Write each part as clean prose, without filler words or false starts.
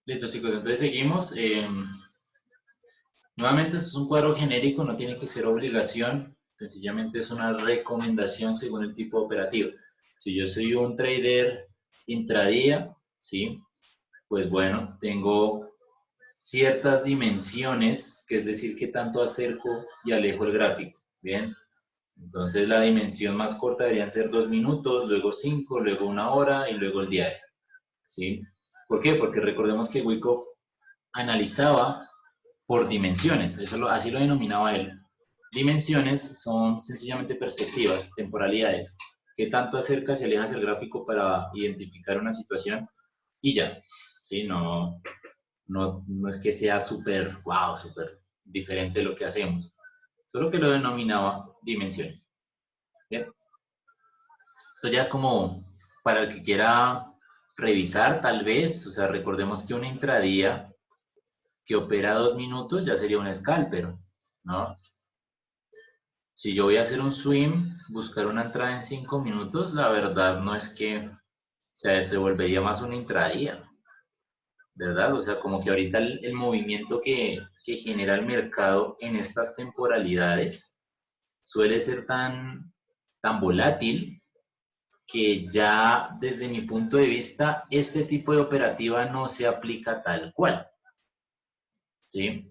Listo, chicos, entonces seguimos. Nuevamente, esto es un cuadro genérico, no tiene que ser obligación, sencillamente es una recomendación según el tipo operativo. Si yo soy un trader intradía, ¿sí? Pues bueno, tengo ciertas dimensiones, que es decir, que tanto acerco y alejo el gráfico. Bien, entonces la dimensión más corta deberían ser 2 minutos, luego 5, luego 1 hora y luego el diario. ¿Sí? ¿Por qué? Porque recordemos que Wyckoff analizaba por dimensiones, así lo denominaba él. Dimensiones son sencillamente perspectivas, temporalidades, que tanto acercas y alejas el gráfico para identificar una situación y ya. ¿Sí? No es que sea súper, wow, súper diferente de lo que hacemos, solo que lo denominaba dimensiones. ¿Bien? Esto ya es como para el que quiera revisar, tal vez, o sea, recordemos que un intradía que opera 2 minutos ya sería un scalper, ¿no? Si yo voy a hacer un swing, buscar una entrada en 5 minutos, la verdad no es que, o sea, se volvería más un intradía, ¿verdad? O sea, como que ahorita el movimiento que genera el mercado en estas temporalidades suele ser tan volátil que ya desde mi punto de vista este tipo de operativa no se aplica tal cual, ¿sí?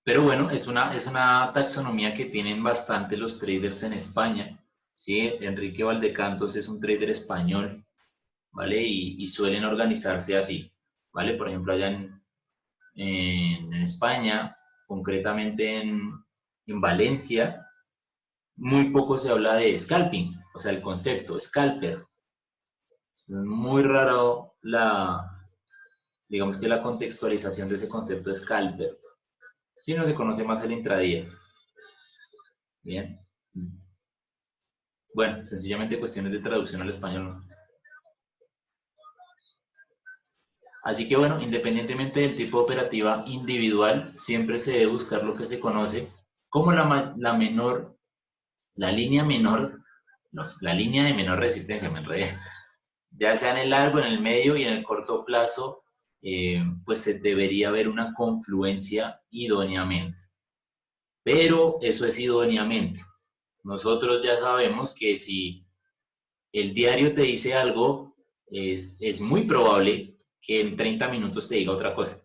Pero bueno, es una taxonomía que tienen bastante los traders en España, ¿sí? Enrique Valdecantos es un trader español, ¿vale? Y suelen organizarse así, ¿vale? Por ejemplo, allá en España, concretamente en Valencia, muy poco se habla de scalping, o sea, el concepto, scalper. Es muy raro digamos que la contextualización de ese concepto scalper. Si no se conoce más el intradía. Bien. Bueno, sencillamente cuestiones de traducción al español, ¿no? Así que bueno, independientemente del tipo de operativa individual, siempre se debe buscar lo que se conoce como la línea menor, no, la línea de menor resistencia, me enredé. Ya sea en el largo, en el medio y en el corto plazo, pues se debería haber una confluencia idóneamente. Pero eso es idóneamente. Nosotros ya sabemos que si el diario te dice algo, es muy probable que en 30 minutos te diga otra cosa,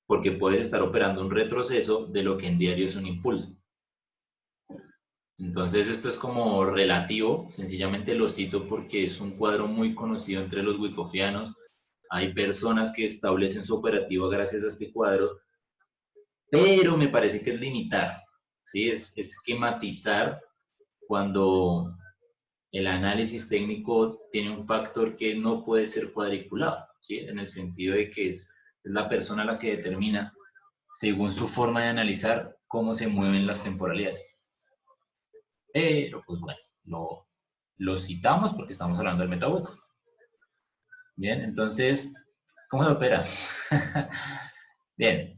porque puedes estar operando un retroceso de lo que en diario es un impulso. Entonces esto es como relativo, sencillamente lo cito porque es un cuadro muy conocido entre los wickofianos. Hay personas que establecen su operativa gracias a este cuadro, pero me parece que es limitar, ¿sí? Es esquematizar cuando el análisis técnico tiene un factor que no puede ser cuadriculado, ¿sí? En el sentido de que es la persona la que determina, según su forma de analizar, cómo se mueven las temporalidades. Pero, pues bueno, lo citamos porque estamos hablando del metahueco. Bien, entonces, ¿cómo se opera? Bien,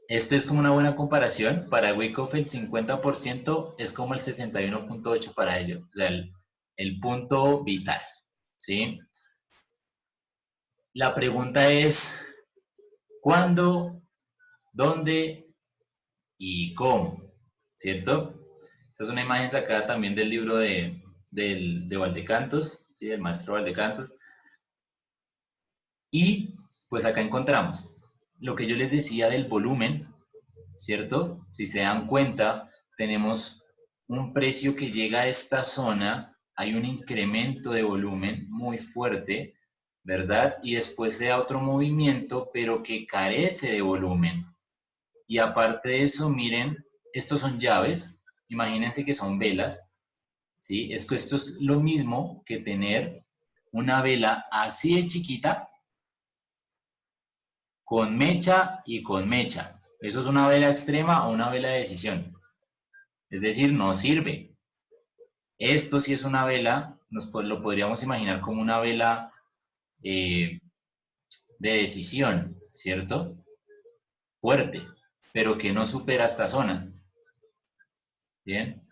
este es como una buena comparación. Para Wyckoff el 50% es como el 61.8 para ello, o sea, el punto vital, ¿sí? La pregunta es, ¿cuándo, dónde y cómo? ¿Cierto? Esta es una imagen sacada también del libro de Valdecantos, ¿sí? Del maestro Valdecantos. Y pues acá encontramos lo que yo les decía del volumen, ¿cierto? Si se dan cuenta, tenemos un precio que llega a esta zona, hay un incremento de volumen muy fuerte, ¿verdad? Y después se da otro movimiento, pero que carece de volumen. Y aparte de eso, miren, estos son llaves, imagínense que son velas, ¿sí? Esto es lo mismo que tener una vela así de chiquita, con mecha y con mecha. Eso es una vela extrema o una vela de decisión. Es decir, no sirve. Esto sí es una vela, lo podríamos imaginar como una vela eh, de decisión, ¿cierto? Fuerte, pero que no supera esta zona. Bien.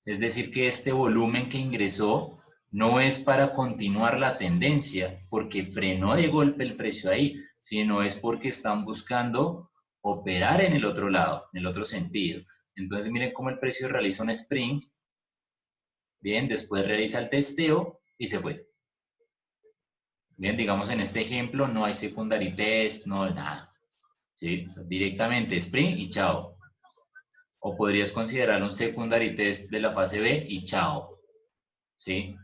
Es decir, que este volumen que ingresó no es para continuar la tendencia, porque frenó de golpe el precio ahí, sino es porque están buscando operar en el otro lado, en el otro sentido. Entonces miren cómo el precio realiza un sprint, bien, después realiza el testeo y se fue. Bien, digamos en este ejemplo no hay secondary test, no hay nada. ¿Sí? O sea, directamente sprint y chao. O podrías considerar un secondary test de la fase B y chao. ¿Sí?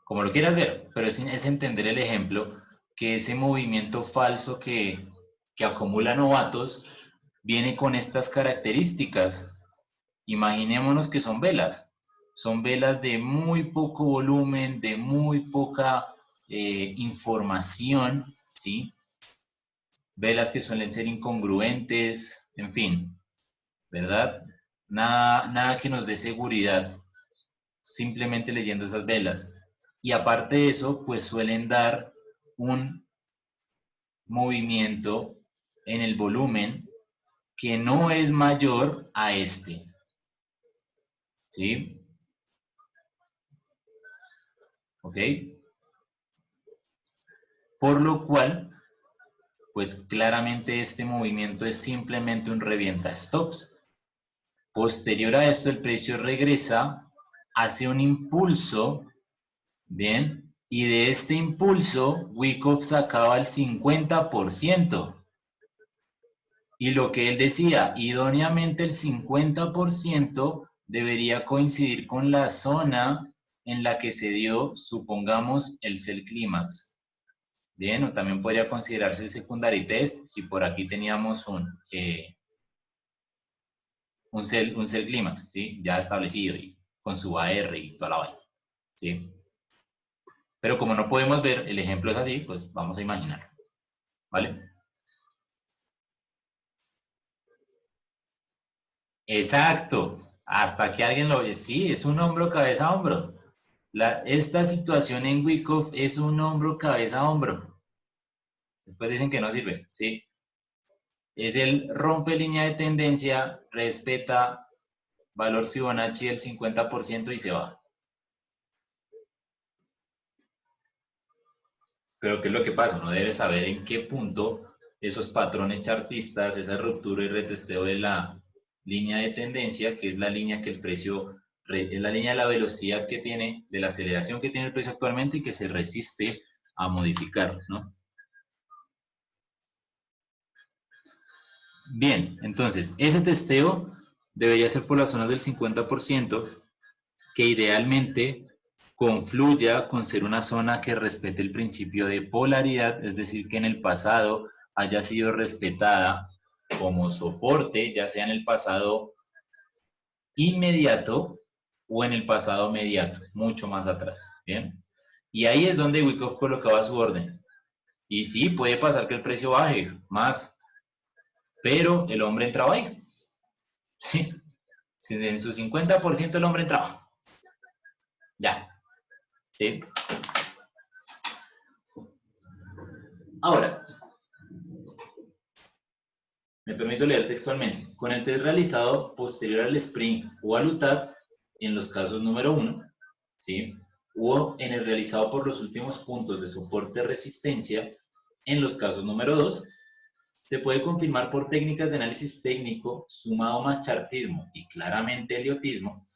Como lo quieras ver, pero es entender el ejemplo que ese movimiento falso que acumula novatos viene con estas características. Imaginémonos que son velas. Son velas de muy poco volumen, de muy poca información, ¿sí? Velas que suelen ser incongruentes, en fin, ¿verdad? Nada que nos dé seguridad, simplemente leyendo esas velas. Y aparte de eso, pues suelen dar un movimiento en el volumen que no es mayor a este, ¿sí? ¿Ok? Por lo cual, pues claramente este movimiento es simplemente un revienta stops. Posterior a esto, el precio regresa, hace un impulso, ¿bien? Y de este impulso, Wyckoff sacaba el 50%. Y lo que él decía, idóneamente el 50% debería coincidir con la zona en la que se dio, supongamos, el sell clímax. Bien, o también podría considerarse el secondary test si por aquí teníamos un sell clímax, ¿sí? Ya establecido y con su AR y toda la vaina, ¿sí? Pero como no podemos ver, el ejemplo es así, pues vamos a imaginar, ¿vale? Exacto, hasta que alguien lo ve, sí, es un hombro, cabeza, hombro. Esta situación en Wyckoff es un hombro, cabeza, hombro. Después dicen que no sirve, ¿sí? Es el rompe línea de tendencia, respeta valor Fibonacci del 50% y se va. Pero ¿qué es lo que pasa? Uno debe saber en qué punto esos patrones chartistas, esa ruptura y retesteo de la línea de tendencia, que es la línea que el precio, es la línea de la velocidad que tiene, de la aceleración que tiene el precio actualmente y que se resiste a modificar, ¿no? Bien, entonces, ese testeo debería ser por las zonas del 50%, que idealmente confluya con ser una zona que respete el principio de polaridad, es decir, que en el pasado haya sido respetada como soporte, ya sea en el pasado inmediato o en el pasado mediato, mucho más atrás, ¿bien? Y ahí es donde Wyckoff colocaba su orden. Y sí, puede pasar que el precio baje más, pero el hombre entraba ahí, ¿sí? Si en su 50% el hombre entraba, ya, ¿sí? Ahora, me permito leer textualmente. Con el test realizado posterior al sprint o al UTAD, en los casos número 1, ¿sí? O en el realizado por los últimos puntos de soporte-resistencia, en los casos número 2, se puede confirmar por técnicas de análisis técnico sumado más chartismo y claramente heliotismo,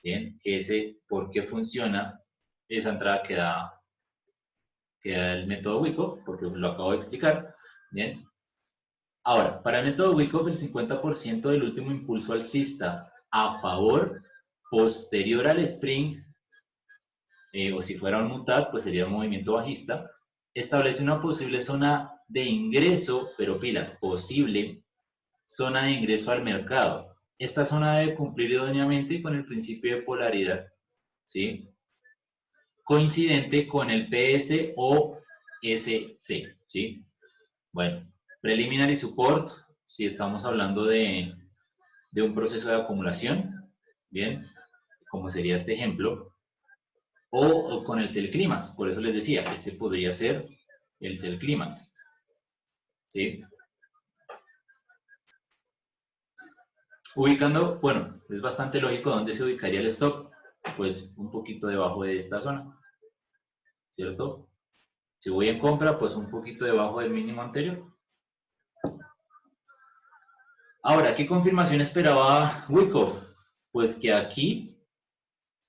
¿bien? Que ese por qué funciona esa entrada que da el método Wyckoff, porque lo acabo de explicar, ¿bien? Ahora, para el método Wyckoff, el 50% del último impulso alcista a favor posterior al sprint, o si fuera un MUTAD, pues sería un movimiento bajista, establece una posible zona de ingreso, pero pilas, posible zona de ingreso al mercado. Esta zona debe cumplir idóneamente con el principio de polaridad, ¿sí? Coincidente con el PS o SC, ¿sí? Bueno, preliminary support, si estamos hablando de un proceso de acumulación, bien, como sería este ejemplo, o con el cell clímax, por eso les decía, este podría ser el cell clímax, ¿sí? Ubicando, bueno, es bastante lógico dónde se ubicaría el stop, pues un poquito debajo de esta zona, ¿cierto? Si voy en compra, pues un poquito debajo del mínimo anterior. Ahora, ¿qué confirmación esperaba Wyckoff? Pues que aquí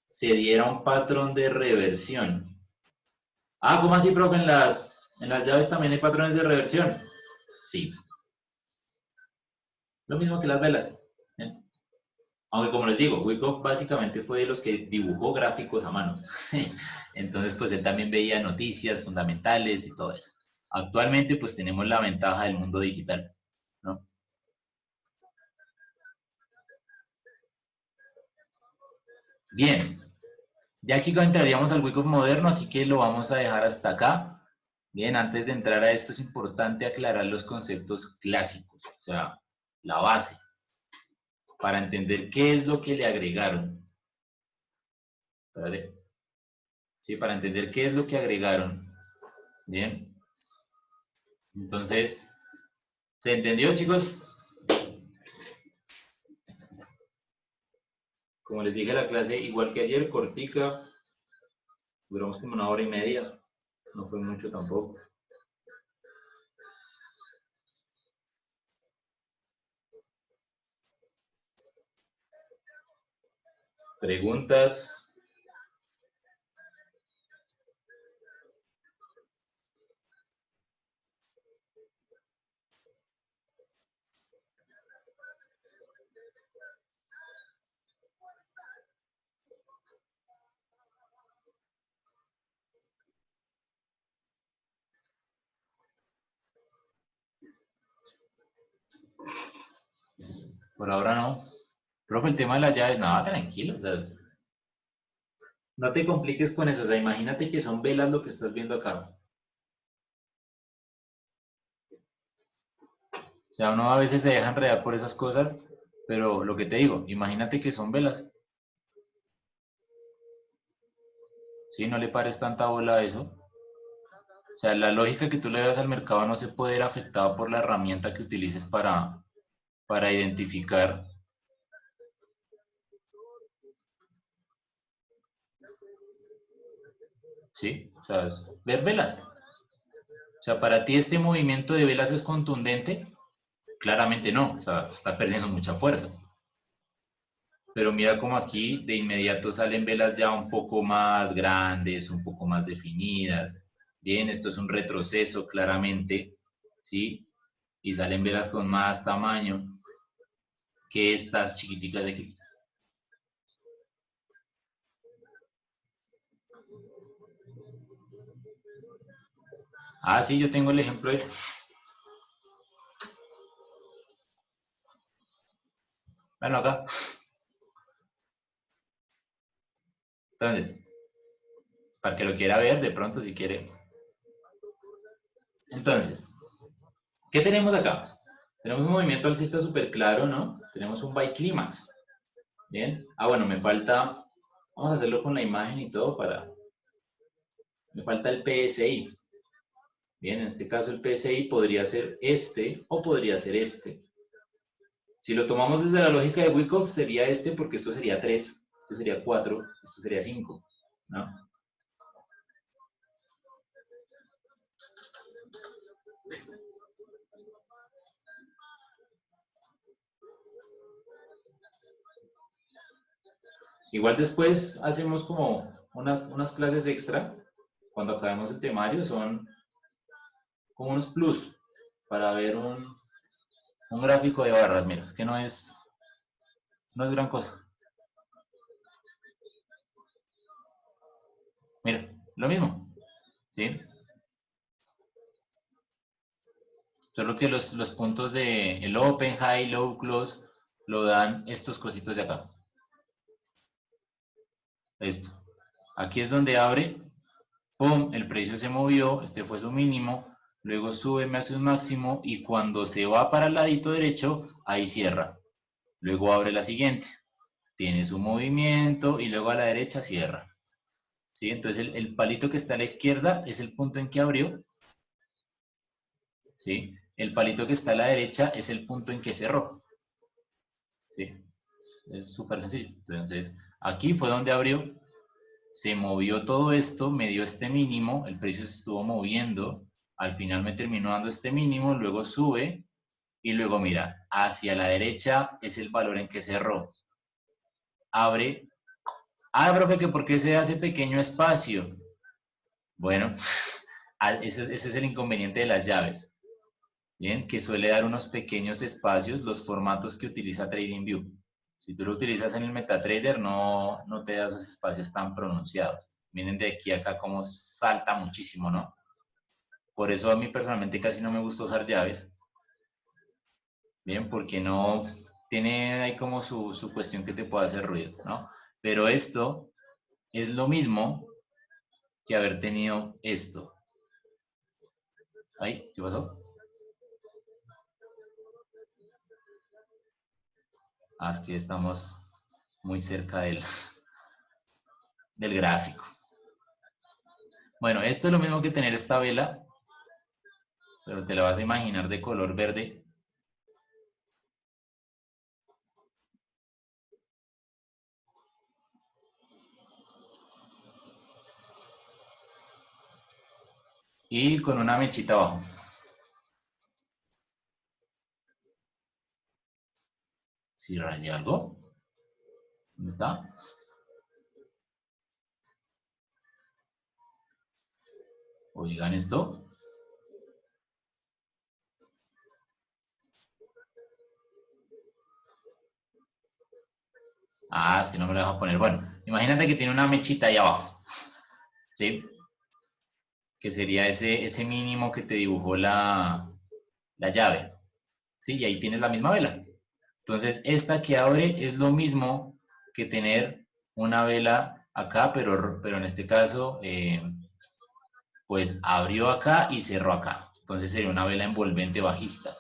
se diera un patrón de reversión. Ah, ¿cómo así, profe? ¿En las llaves también hay patrones de reversión? Sí. Lo mismo que las velas. ¿Eh? Aunque como les digo, Wyckoff básicamente fue de los que dibujó gráficos a mano. Entonces, pues él también veía noticias fundamentales y todo eso. Actualmente, pues tenemos la ventaja del mundo digital, ¿no? Bien, ya aquí entraríamos al Wyckoff moderno, así que lo vamos a dejar hasta acá. Bien, antes de entrar a esto es importante aclarar los conceptos clásicos, o sea, la base, para entender qué es lo que le agregaron. ¿Vale? Sí, para entender qué es lo que agregaron. Bien. Entonces, ¿se entendió, chicos? Como les dije, la clase, igual que ayer, cortica, duramos como 1 hora y media, no fue mucho tampoco. ¿Preguntas? Por ahora no. Profe, el tema de las llaves, nada, tranquilo. O sea, no te compliques con eso. O sea, imagínate que son velas lo que estás viendo acá. O sea, uno a veces se deja enredar por esas cosas, pero lo que te digo, imagínate que son velas. ¿Sí? No le pares tanta bola a eso. O sea, la lógica que tú le das al mercado no se puede ver afectada por la herramienta que utilices para identificar. ¿Sí? O sea, es ver velas. O sea, para ti este movimiento de velas es contundente, claramente no, o sea, está perdiendo mucha fuerza. Pero mira como aquí de inmediato salen velas ya un poco más grandes, un poco más definidas. Bien, esto es un retroceso claramente, ¿sí? Y salen velas con más tamaño que estas chiquiticas de aquí. Ah, sí, yo tengo el ejemplo de... Bueno, acá. Entonces, para que lo quiera ver, de pronto si quiere. Entonces, ¿qué tenemos acá? Tenemos un movimiento alcista súper claro, ¿no? Tenemos un buy clímax. Bien. Ah, bueno, me falta, vamos a hacerlo con la imagen y todo me falta el PSI. Bien, en este caso el PSI podría ser este o podría ser este. Si lo tomamos desde la lógica de Wyckoff, sería este porque esto sería 3, esto sería 4, esto sería 5, ¿no? Igual después hacemos como unas clases extra, cuando acabemos el temario, son como unos plus para ver un gráfico de barras, mira, es que no es gran cosa. Mira, lo mismo, ¿sí? Solo que los puntos de el open, high, low, close lo dan estos cositos de acá. Esto. Aquí es donde abre, pum, el precio se movió, este fue su mínimo, luego sube, me hace un máximo y cuando se va para el ladito derecho, ahí cierra. Luego abre la siguiente, tiene su movimiento y luego a la derecha cierra. ¿Sí? Entonces el palito que está a la izquierda es el punto en que abrió. ¿Sí? El palito que está a la derecha es el punto en que cerró. ¿Sí? Es súper sencillo. Entonces, Aquí fue donde abrió, se movió todo esto, me dio este mínimo, el precio se estuvo moviendo, al final me terminó dando este mínimo, luego sube y luego mira, hacia la derecha es el valor en que cerró. Abre. Ah, profe, que ¿por qué se hace pequeño espacio? Bueno, ese es el inconveniente de las llaves. Bien, que suele dar unos pequeños espacios, los formatos que utiliza TradingView. Si tú lo utilizas en el MetaTrader, no te da esos espacios tan pronunciados. Miren de aquí a acá cómo salta muchísimo, ¿no? Por eso a mí personalmente casi no me gusta usar llaves. Bien, porque no tiene ahí como su cuestión que te puede hacer ruido, ¿no? Pero esto es lo mismo que haber tenido esto. Ay, ¿qué pasó? Ah, es que estamos muy cerca del gráfico. Bueno, esto es lo mismo que tener esta vela, pero te la vas a imaginar de color verde. Y con una mechita abajo. ¿Sí rayé algo? ¿Dónde está? Oigan esto. Ah, es que no me lo dejo poner. Bueno, imagínate que tiene una mechita ahí abajo. ¿Sí? Que sería ese mínimo que te dibujó la llave. ¿Sí? Y ahí tienes la misma vela. Entonces, esta que abre es lo mismo que tener una vela acá, pero en este caso, pues abrió acá y cerró acá. Entonces sería una vela envolvente bajista,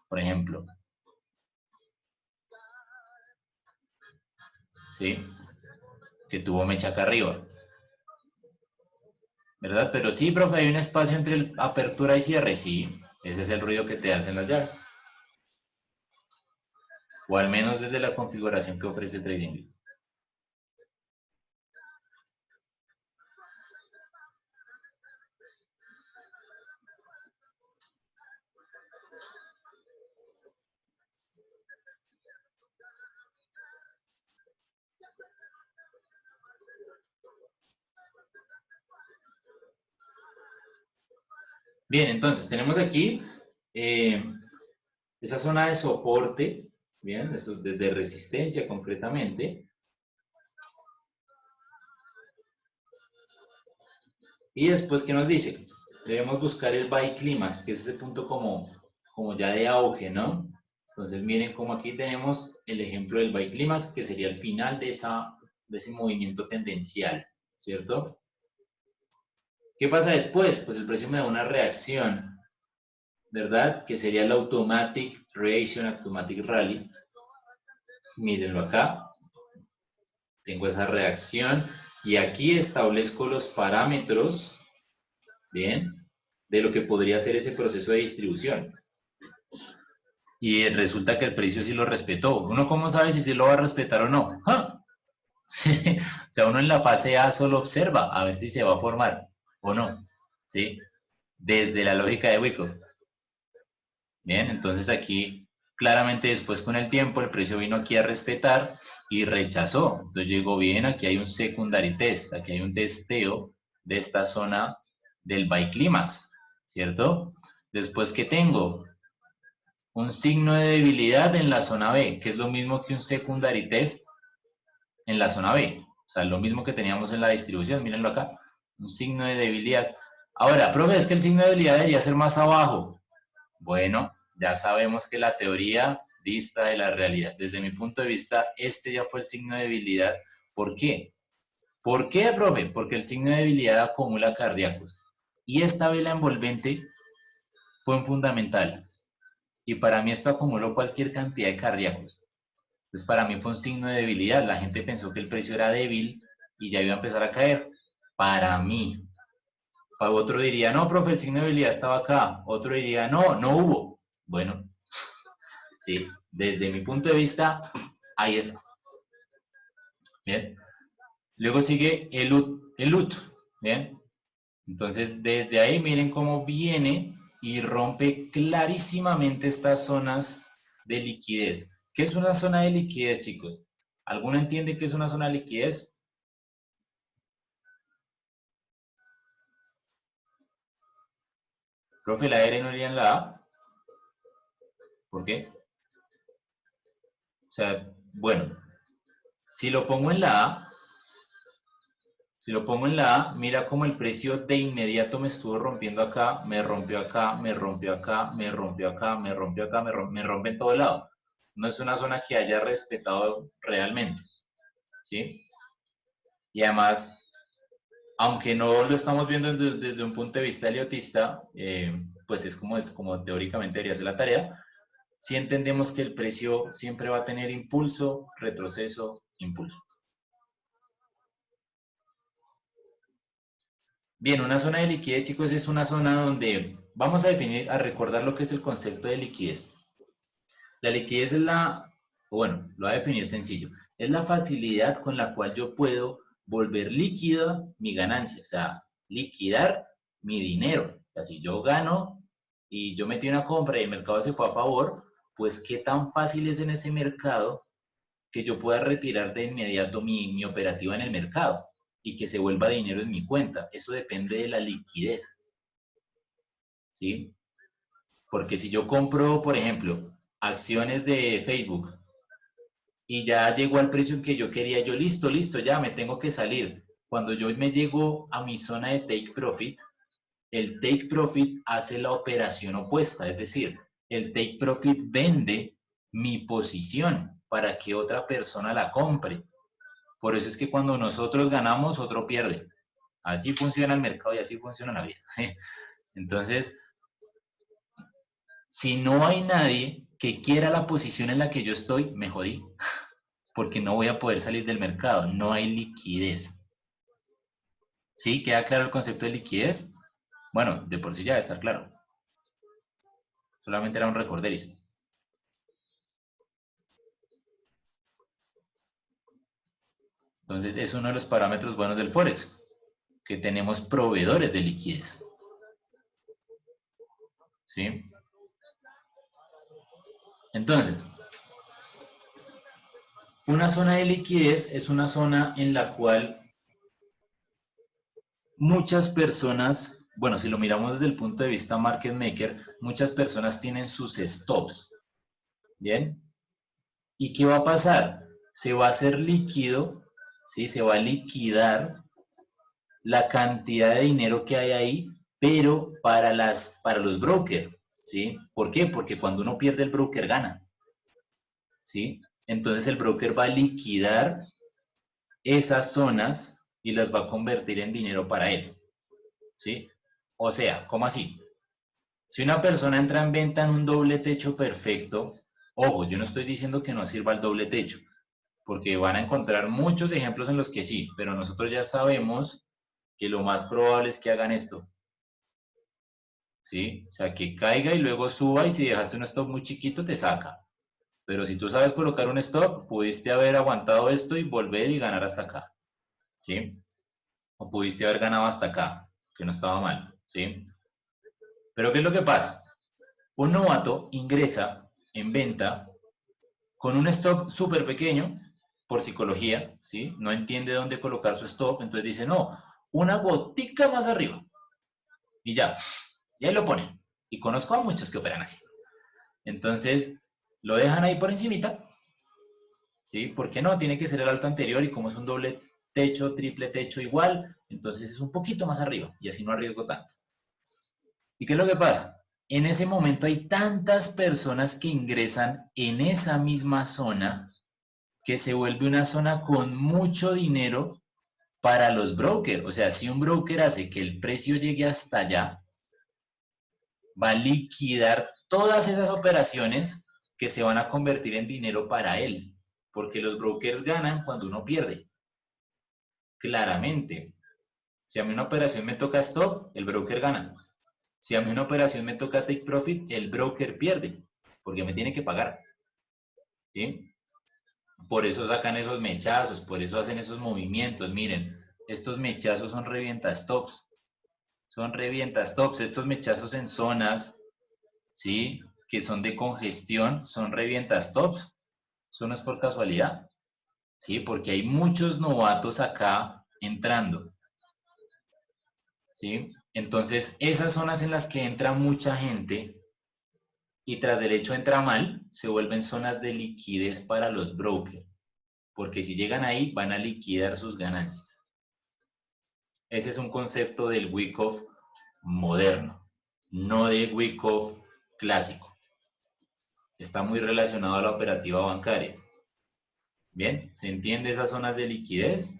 por ejemplo. ¿Sí? Que tuvo mecha acá arriba. ¿Verdad? Pero sí, profe, hay un espacio entre apertura y cierre. Sí, ese es el ruido que te hacen las llaves. O al menos desde la configuración que ofrece TradingView. Bien, entonces tenemos aquí esa zona de soporte, bien, de resistencia concretamente. Y después, ¿qué nos dice? Debemos buscar el buy clímax, que es ese punto como ya de auge, ¿no? Entonces, miren cómo aquí tenemos el ejemplo del buy clímax, que sería el final de ese movimiento tendencial, ¿cierto? ¿Qué pasa después? Pues el precio me da una reacción, ¿verdad? Que sería el automatic reaction, automatic rally. Mírenlo acá. Tengo esa reacción y aquí establezco los parámetros, ¿bien? De lo que podría ser ese proceso de distribución. Y resulta que el precio sí lo respetó. ¿Uno cómo sabe si se lo va a respetar o no? ¡Ah! Sí. O sea, uno en la fase A solo observa a ver si se va a formar o no. ¿Sí? Desde la lógica de Wyckoff. Bien, entonces aquí claramente después con el tiempo el precio vino aquí a respetar y rechazó. Entonces llegó bien, aquí hay un secondary test, aquí hay un testeo de esta zona del buy clímax, ¿cierto? Después que tengo un signo de debilidad en la zona B, que es lo mismo que un secondary test en la zona B. O sea, lo mismo que teníamos en la distribución, mírenlo acá, un signo de debilidad. Ahora, profe, es que el signo de debilidad debería ser más abajo. Bueno, ya sabemos que la teoría dista de la realidad. Desde mi punto de vista, este ya fue el signo de debilidad. ¿Por qué? ¿Por qué, profe? Porque el signo de debilidad acumula cardíacos. Y esta vela envolvente fue un fundamental. Y para mí esto acumuló cualquier cantidad de cardíacos. Entonces, para mí fue un signo de debilidad. La gente pensó que el precio era débil y ya iba a empezar a caer. Para mí. Para otro diría, no, profe, el signo de debilidad estaba acá. Otro diría, no, no hubo. Bueno, sí, desde mi punto de vista, ahí está. ¿bien? Luego sigue el UT, ¿bien? Entonces, desde ahí miren cómo viene y rompe clarísimamente estas zonas de liquidez. ¿Qué es una zona de liquidez, chicos? ¿Alguno entiende qué es una zona de liquidez? Profe, la R no iría en la A. ¿Por qué? O sea, bueno, si lo pongo en la A, mira cómo el precio de inmediato me estuvo rompiendo acá, me rompió acá, me rompió acá, me rompió acá, me rompió acá, me rompe en todo lado. No es una zona que haya respetado realmente, ¿sí? Y además, aunque no lo estamos viendo desde un punto de vista eliotista, pues es como teóricamente debería ser la tarea, si entendemos que el precio siempre va a tener impulso, retroceso, impulso. Bien, una zona de liquidez, chicos, es una zona donde vamos a recordar lo que es el concepto de liquidez. La liquidez es bueno, lo voy a definir sencillo, es la facilidad con la cual yo puedo volver líquida mi ganancia, o sea, liquidar mi dinero. O sea, si yo gano y yo metí una compra y el mercado se fue a favor, pues qué tan fácil es en ese mercado que yo pueda retirar de inmediato mi operativa en el mercado y que se vuelva dinero en mi cuenta. Eso depende de la liquidez, ¿sí? Porque si yo compro, por ejemplo, acciones de Facebook y ya llegó al precio en que yo quería, yo listo, ya me tengo que salir. Cuando yo me llego a mi zona de take profit, el take profit hace la operación opuesta, es decir, el take profit vende mi posición para que otra persona la compre. Por eso es que cuando nosotros ganamos, otro pierde. Así funciona el mercado y así funciona la vida. Entonces, si no hay nadie que quiera la posición en la que yo estoy, me jodí, porque no voy a poder salir del mercado, no hay liquidez. ¿Sí? ¿Queda claro el concepto de liquidez? Bueno, de por sí ya debe estar claro. Solamente era un recorderis. Entonces, es uno de los parámetros buenos del Forex, que tenemos proveedores de liquidez. ¿Sí? Entonces, una zona de liquidez es una zona en la cual muchas personas, bueno, si lo miramos desde el punto de vista market maker, muchas personas tienen sus stops. ¿Bien? ¿Y qué va a pasar? Se va a hacer líquido, ¿sí? Se va a liquidar la cantidad de dinero que hay ahí, pero para los brokers, ¿sí? ¿Por qué? Porque cuando uno pierde el broker gana, ¿sí? Entonces el broker va a liquidar esas zonas y las va a convertir en dinero para él, ¿sí? O sea, ¿cómo así? Si una persona entra en venta en un doble techo perfecto, ojo, yo no estoy diciendo que no sirva el doble techo, porque van a encontrar muchos ejemplos en los que sí, pero nosotros ya sabemos que lo más probable es que hagan esto, ¿sí? O sea, que caiga y luego suba y si dejaste un stop muy chiquito te saca. Pero si tú sabes colocar un stop, pudiste haber aguantado esto y volver y ganar hasta acá, ¿sí? O pudiste haber ganado hasta acá, que no estaba mal, ¿sí? Pero ¿qué es lo que pasa? Un novato ingresa en venta con un stop súper pequeño, por psicología, ¿sí? No entiende dónde colocar su stop, entonces dice, no, una gotica más arriba. Y ya, y ahí lo ponen. Y conozco a muchos que operan así. Entonces, lo dejan ahí por encimita, ¿sí? ¿Por qué no? Tiene que ser el alto anterior y como es un doble techo, triple techo igual, entonces es un poquito más arriba y así no arriesgo tanto. ¿Y qué es lo que pasa? En ese momento hay tantas personas que ingresan en esa misma zona que se vuelve una zona con mucho dinero para los brokers. O sea, si un broker hace que el precio llegue hasta allá, va a liquidar todas esas operaciones que se van a convertir en dinero para él, porque los brokers ganan cuando uno pierde. Claramente, si a mí una operación me toca stop, el broker gana. Si a mí una operación me toca take profit, el broker pierde, porque me tiene que pagar. ¿Sí? Por eso sacan esos mechazos, por eso hacen esos movimientos. Miren, estos mechazos son revientastops. Son revientastops. Estos mechazos en zonas, ¿sí? Que son de congestión, son revientastops. Eso no es por casualidad, ¿sí? Porque hay muchos novatos acá entrando, ¿sí? Entonces, esas zonas en las que entra mucha gente y tras el hecho entra mal, se vuelven zonas de liquidez para los brokers, porque si llegan ahí van a liquidar sus ganancias. Ese es un concepto del Wyckoff moderno, no del Wyckoff clásico. Está muy relacionado a la operativa bancaria. Bien, ¿se entiende esas zonas de liquidez?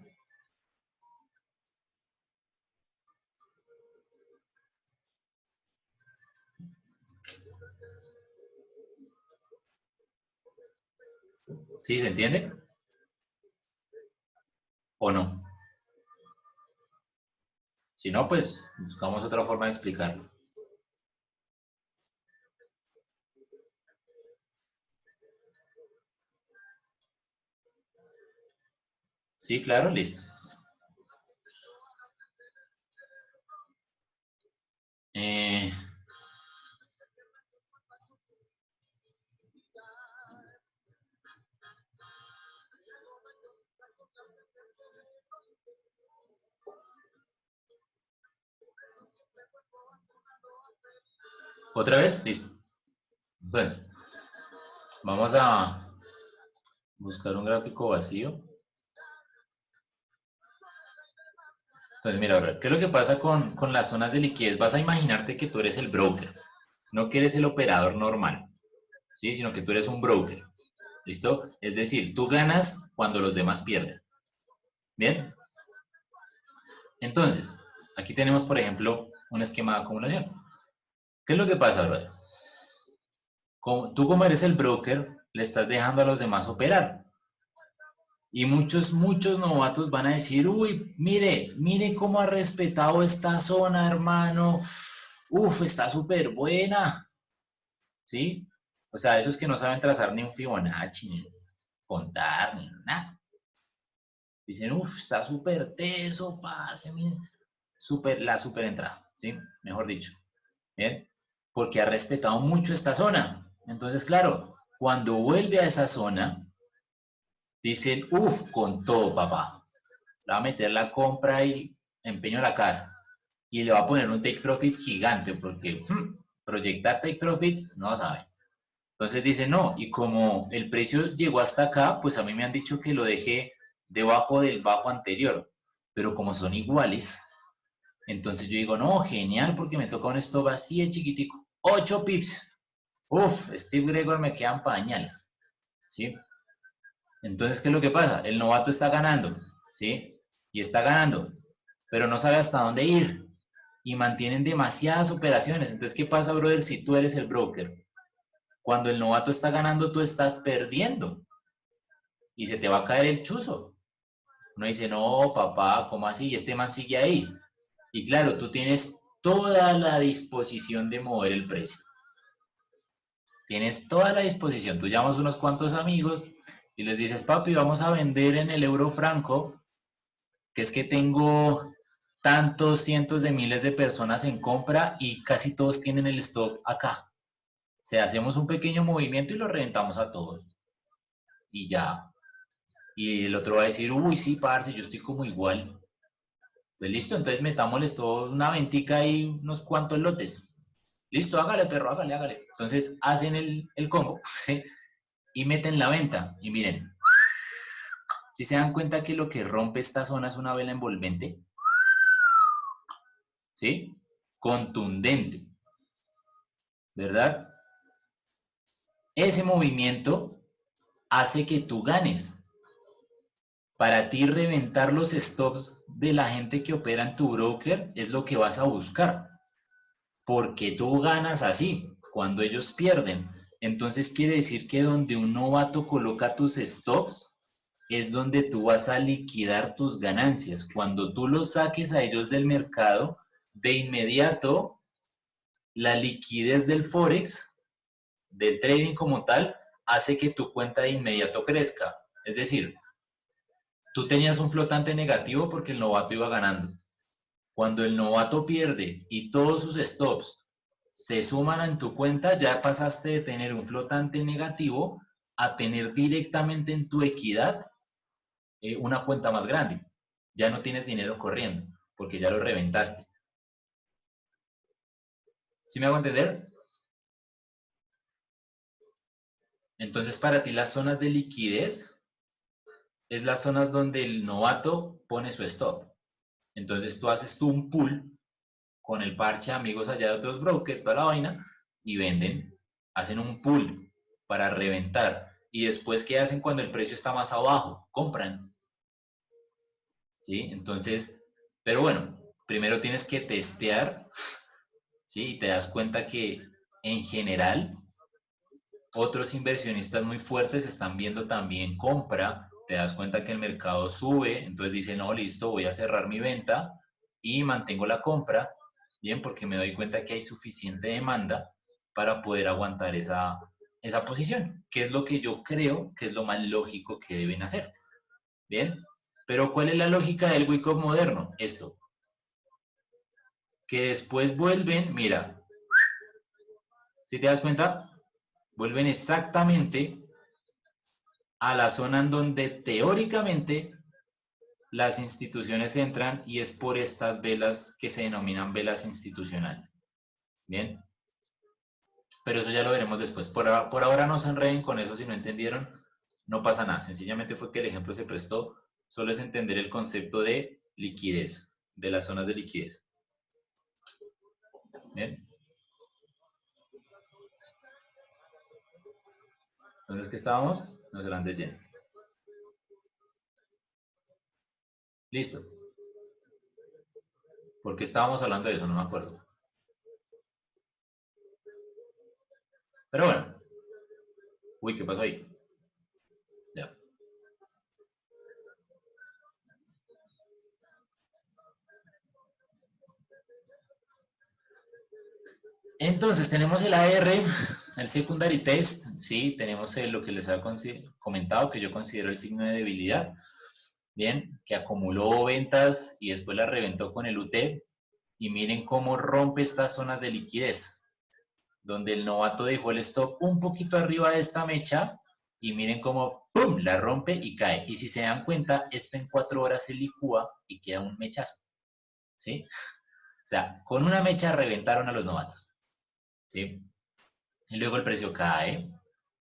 ¿Sí se entiende? ¿O no? Si no, pues buscamos otra forma de explicarlo. Sí, claro, listo. Eh, ¿Otra vez? Listo. Entonces, vamos a buscar un gráfico vacío. Entonces, mira, ¿qué es lo que pasa con las zonas de liquidez? Vas a imaginarte que tú eres el broker, no que eres el operador normal, ¿sí? Sino que tú eres un broker, ¿listo? Es decir, tú ganas cuando los demás pierden, ¿bien? Entonces, aquí tenemos, por ejemplo, un esquema de acumulación. ¿Qué es lo que pasa, brother? Tú como eres el broker, le estás dejando a los demás operar. Y muchos novatos van a decir, uy, mire cómo ha respetado esta zona, hermano. Uf, está súper buena. ¿Sí? O sea, esos que no saben trazar ni un Fibonacci, ni contar, ni nada. Dicen, uf, está súper teso, parce, miren. La super entrada, ¿sí? Mejor dicho. ¿Bien? Porque ha respetado mucho esta zona. Entonces, claro, cuando vuelve a esa zona, dicen, uff, con todo, papá. Le va a meter la compra y empeño la casa. Y le va a poner un take profit gigante, porque proyectar take profits no sabe. Entonces dice, no, y como el precio llegó hasta acá, pues a mí me han dicho que lo dejé debajo del bajo anterior. Pero como son iguales, entonces yo digo, no, genial, porque me toca un stop así de chiquitico. 8 pips. Uf, Steve Gregor me quedan pañales. ¿Sí? Entonces, ¿qué es lo que pasa? El novato está ganando, ¿sí? Y está ganando, pero no sabe hasta dónde ir. Y mantienen demasiadas operaciones. Entonces, ¿qué pasa, brother, si tú eres el broker? Cuando el novato está ganando, tú estás perdiendo. Y se te va a caer el chuzo. Uno dice, no, papá, ¿cómo así? Y este man sigue ahí. Y claro, tú tienes toda la disposición de mover el precio. Tienes toda la disposición. Tú llamas unos cuantos amigos y les dices, papi, vamos a vender en el euro franco, que es que tengo tantos cientos de miles de personas en compra y casi todos tienen el stop acá. O sea, hacemos un pequeño movimiento y lo reventamos a todos. Y ya. Y el otro va a decir, uy, sí, parce, yo estoy como igual. Pues listo, entonces metámosles todo una ventica y unos cuantos lotes. Listo, hágale, perro, hágale, hágale. Entonces hacen el combo, ¿sí? Y meten la venta. Y miren, si se dan cuenta que lo que rompe esta zona es una vela envolvente, ¿sí? Contundente, ¿verdad? Ese movimiento hace que tú ganes. Para ti reventar los stops de la gente que opera en tu broker es lo que vas a buscar. Porque tú ganas así, cuando ellos pierden. Entonces quiere decir que donde un novato coloca tus stops, es donde tú vas a liquidar tus ganancias. Cuando tú los saques a ellos del mercado, de inmediato, la liquidez del Forex, del trading como tal, hace que tu cuenta de inmediato crezca. Es decir, tú tenías un flotante negativo porque el novato iba ganando. Cuando el novato pierde y todos sus stops se suman en tu cuenta, ya pasaste de tener un flotante negativo a tener directamente en tu equidad una cuenta más grande. Ya no tienes dinero corriendo porque ya lo reventaste. ¿Sí me hago entender? Entonces, para ti las zonas de liquidez es las zonas donde el novato pone su stop. Entonces, tú un pool con el parche amigos allá de otros brokers, toda la vaina, y venden, hacen un pool para reventar. Y después, ¿qué hacen cuando el precio está más abajo? Compran. ¿Sí? Entonces, pero bueno, primero tienes que testear, ¿sí? Y te das cuenta que en general otros inversionistas muy fuertes están viendo también compra, te das cuenta que el mercado sube, entonces dicen, no, listo, voy a cerrar mi venta y mantengo la compra, bien, porque me doy cuenta que hay suficiente demanda para poder aguantar esa posición, que es lo que yo creo que es lo más lógico que deben hacer, bien. Pero ¿cuál es la lógica del Wyckoff moderno? Esto, que después vuelven, mira, si te das cuenta, vuelven exactamente a la zona en donde teóricamente las instituciones entran y es por estas velas que se denominan velas institucionales. Bien, pero eso ya lo veremos después. Por ahora no se enreden con eso, si no entendieron, no pasa nada. Sencillamente fue que el ejemplo se prestó, solo es entender el concepto de liquidez, de las zonas de liquidez. Bien. Entonces, ¿qué estábamos? Nos serán de lleno. Listo. ¿Por qué estábamos hablando de eso? No me acuerdo. Pero bueno. Uy, ¿qué pasó ahí? Ya. Entonces, tenemos el AR, el Secondary Test, sí, tenemos lo que les había comentado, que yo considero el signo de debilidad, bien, que acumuló ventas y después la reventó con el UT, y miren cómo rompe estas zonas de liquidez, donde el novato dejó el stop un poquito arriba de esta mecha, y miren cómo, ¡pum!, la rompe y cae. Y si se dan cuenta, esto en 4 horas se licúa y queda un mechazo, ¿sí? O sea, con una mecha reventaron a los novatos. ¿Sí? Y luego el precio cae.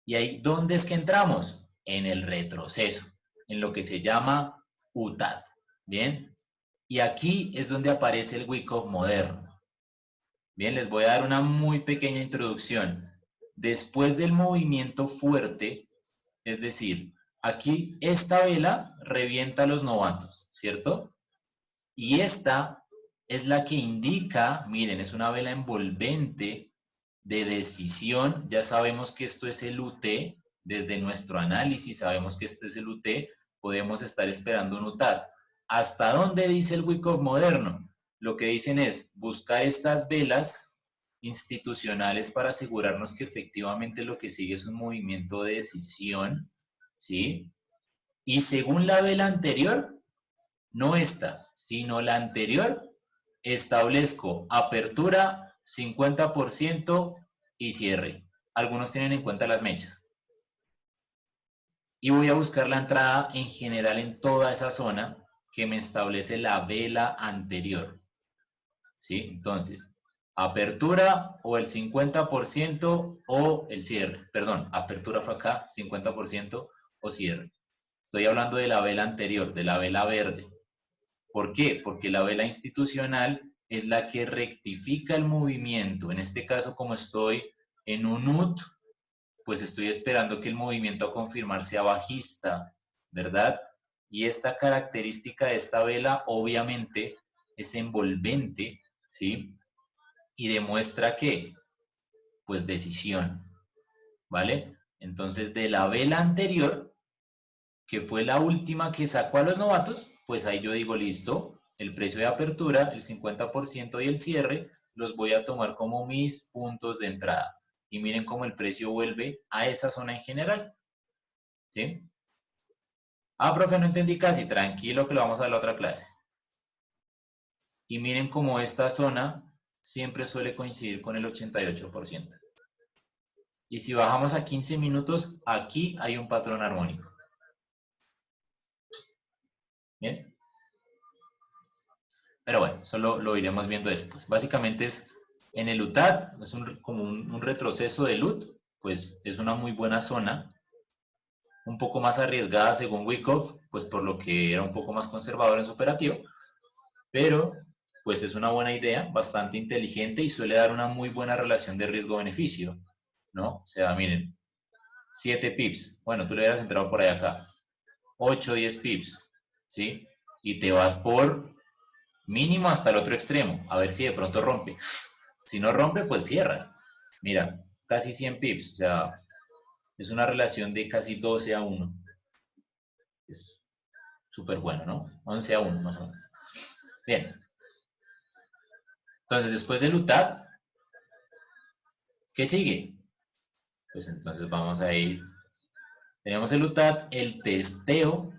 ¿Y ahí dónde es que entramos? En el retroceso, en lo que se llama UTAD. ¿Bien? Y aquí es donde aparece el Wyckoff moderno. Bien, les voy a dar una muy pequeña introducción. Después del movimiento fuerte, es decir, aquí esta vela revienta a los novatos, ¿cierto? Y esta es la que indica, miren, es una vela envolvente de decisión. Ya sabemos que esto es el UT, desde nuestro análisis sabemos que este es el UT, podemos estar esperando un UTAD. ¿Hasta dónde dice el Wyckoff moderno? Lo que dicen es buscar estas velas institucionales para asegurarnos que efectivamente lo que sigue es un movimiento de decisión, ¿sí? Y según la vela anterior, no esta, sino la anterior, establezco apertura 50% y cierre. Algunos tienen en cuenta las mechas. Y voy a buscar la entrada en general en toda esa zona que me establece la vela anterior. ¿Sí? Entonces, apertura o el 50% o el cierre. Perdón, apertura fue acá, 50% o cierre. Estoy hablando de la vela anterior, de la vela verde. ¿Por qué? Porque la vela institucional es la que rectifica el movimiento. En este caso, como estoy en un UT, pues estoy esperando que el movimiento a confirmar sea bajista, ¿verdad? Y esta característica de esta vela obviamente es envolvente, ¿sí? Y demuestra que, pues decisión, ¿vale? Entonces, de la vela anterior, que fue la última que sacó a los novatos, pues ahí yo digo, listo, el precio de apertura, el 50% y el cierre, los voy a tomar como mis puntos de entrada. Y miren cómo el precio vuelve a esa zona en general. ¿Sí? Ah, profe, no entendí casi. Tranquilo que lo vamos a ver en la otra clase. Y miren cómo esta zona siempre suele coincidir con el 88%. Y si bajamos a 15 minutos, aquí hay un patrón armónico. ¿Bien? Pero bueno, eso lo iremos viendo después. Básicamente es en el UTAD, es como un retroceso del UT, pues es una muy buena zona, un poco más arriesgada según Wyckoff, pues por lo que era un poco más conservador en su operativo, pero pues es una buena idea, bastante inteligente y suele dar una muy buena relación de riesgo-beneficio, ¿no? O sea, miren, 7 pips, bueno, tú le hubieras entrado por ahí acá, 8, 10 pips, ¿sí? Y te vas por mínimo hasta el otro extremo, a ver si de pronto rompe. Si no rompe, pues cierras. Mira, casi 100 pips, o sea, es una relación de casi 12 a 1. Es súper bueno, ¿no? 11 a 1 más o menos. Bien. Entonces, después del UTAD, ¿qué sigue? Pues entonces vamos a ir. Tenemos el UTAD, el testeo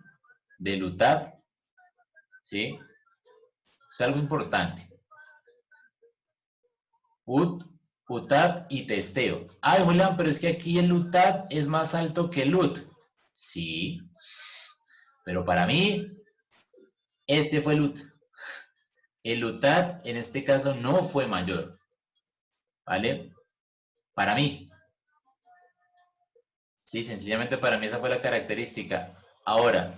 del UTAD, ¿sí? Es algo importante. UTAD y testeo. Ay, Julián, pero es que aquí el UTAD es más alto que el UT. Sí, pero para mí, este fue el UT. El UTAD en este caso no fue mayor, ¿vale? Para mí. Sí, sencillamente para mí esa fue la característica. Ahora,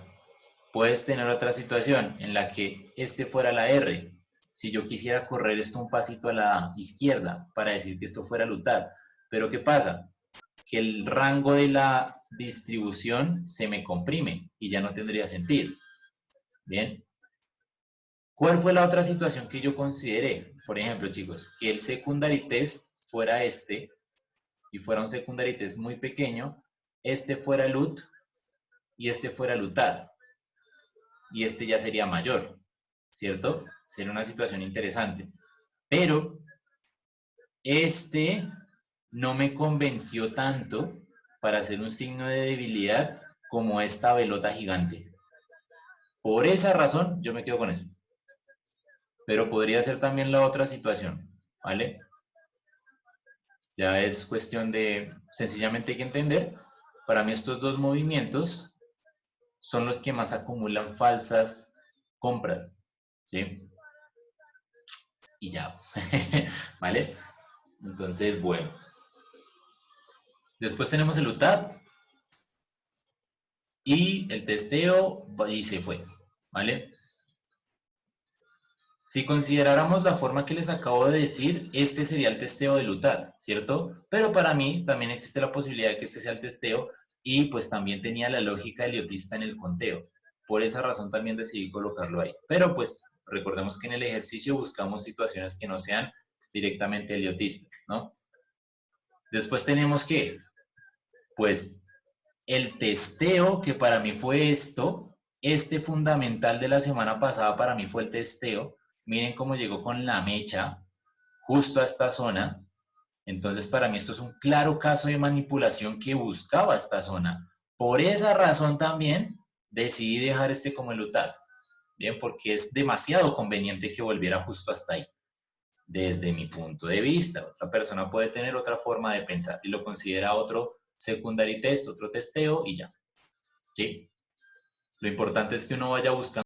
puedes tener otra situación en la que este fuera la R. Si yo quisiera correr esto un pasito a la izquierda para decir que esto fuera el UTAD. Pero ¿qué pasa? Que el rango de la distribución se me comprime y ya no tendría sentido. Bien. ¿Cuál fue la otra situación que yo consideré? Por ejemplo, chicos, que el secondary test fuera este y fuera un secondary test muy pequeño, este fuera el UT y este fuera el UTAD. Y este ya sería mayor, ¿cierto? Sería una situación interesante. Pero este no me convenció tanto para hacer un signo de debilidad como esta velota gigante. Por esa razón, yo me quedo con eso. Pero podría ser también la otra situación, ¿vale? Ya es cuestión de, sencillamente hay que entender, para mí estos dos movimientos son los que más acumulan falsas compras, ¿sí? Y ya, ¿vale? Entonces, bueno. Después tenemos el UTAD y el testeo y se fue, ¿vale? Si consideráramos la forma que les acabo de decir, este sería el testeo del UTAD, ¿cierto? Pero para mí también existe la posibilidad de que este sea el testeo y pues también tenía la lógica heliotista en el conteo. Por esa razón también decidí colocarlo ahí. Pero pues recordemos que en el ejercicio buscamos situaciones que no sean directamente heliotistas, ¿no? Después tenemos que, pues, el testeo, que para mí fue esto, este fundamental de la semana pasada para mí fue el testeo. Miren cómo llegó con la mecha justo a esta zona. Entonces, para mí esto es un claro caso de manipulación que buscaba esta zona. Por esa razón también decidí dejar este como el UTAD. Bien, porque es demasiado conveniente que volviera justo hasta ahí. Desde mi punto de vista, otra persona puede tener otra forma de pensar y lo considera otro secondary test, otro testeo y ya. ¿Sí? Lo importante es que uno vaya buscando